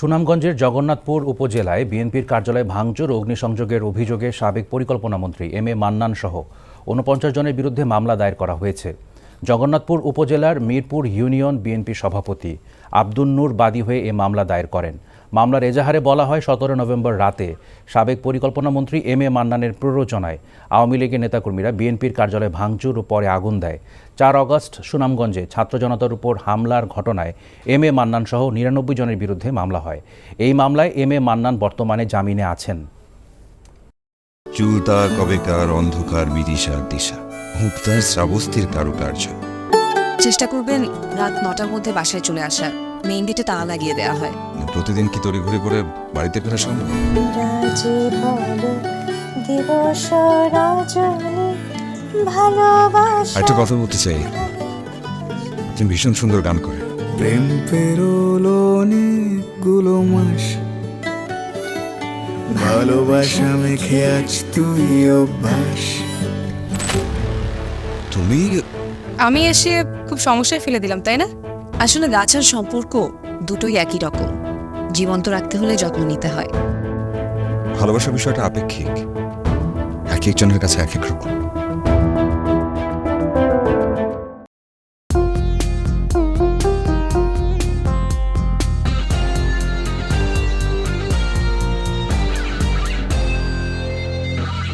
সুনামগঞ্জের জগন্নাথপুর উপজেলায় বিএনপির কার্যালয়ে ভাঙচুর ও অগ্নিসংযোগের অভিযোগে সাবেক পরিকল্পনামন্ত্রী এম এ মান্নান সহ ৪৯ জনের বিরুদ্ধে মামলা দায়ের করা হয়েছে। জগন্নাথপুর উপজেলার মিরপুর ইউনিয়ন বিএনপি সভাপতি আব্দুন নূর বাদী হয়ে এ মামলা দায়ের করেন। মামলার এজাহারে বলা হয়, ১৭ নভেম্বর রাতে সাবেক পরিকল্পনামন্ত্রী এম এ মান্নানের প্ররোচনায় আওয়ামী লীগের নেতাকর্মীরা বিএনপির কার্যালয়ে ভাঙচুর ও পরে আগুন দেয়। ৪ আগস্ট সুনামগঞ্জে ছাত্র জনতার উপর হামলার ঘটনায় এম এ মান্নান সহ ৯৯ জনের বিরুদ্ধে মামলা হয়। এই মামলায় এম এ মান্নান বর্তমানে জামিনে আছেন। চুলতা কবেকার অন্ধকার বিদিশার দিশা, মুক্তার শ্রাবস্তির কারুকার্য। চেষ্টা করবেন রাত ৯টার মধ্যে বাসায় চলে আসার। মেইন গেটে তালা লাগিয়ে দেওয়া হয়। প্রতিদিন কি তড়ি ঘুরে করে বাড়িতে ফেরা সম্ভব? একটা কথা বলতে চাই, তুমি ভীষণ সুন্দর গান করে। প্রেম পেরোলো অনেকগুলো মাস, ভালোবাসা মেখে আজ তুই অভ্যাস। তুমি আমি এসে খুব সমস্যায় ফেলে দিলাম, তাই না? আসলে গাছ আর সম্পর্ক দুটোই একই রকম। জীবন্ত রাখতে হলে যত্ন নিতে হয়। ভালোবাসার বিষয়টা আপেক্ষিক, এক একজনের কাছে এক এক রকম।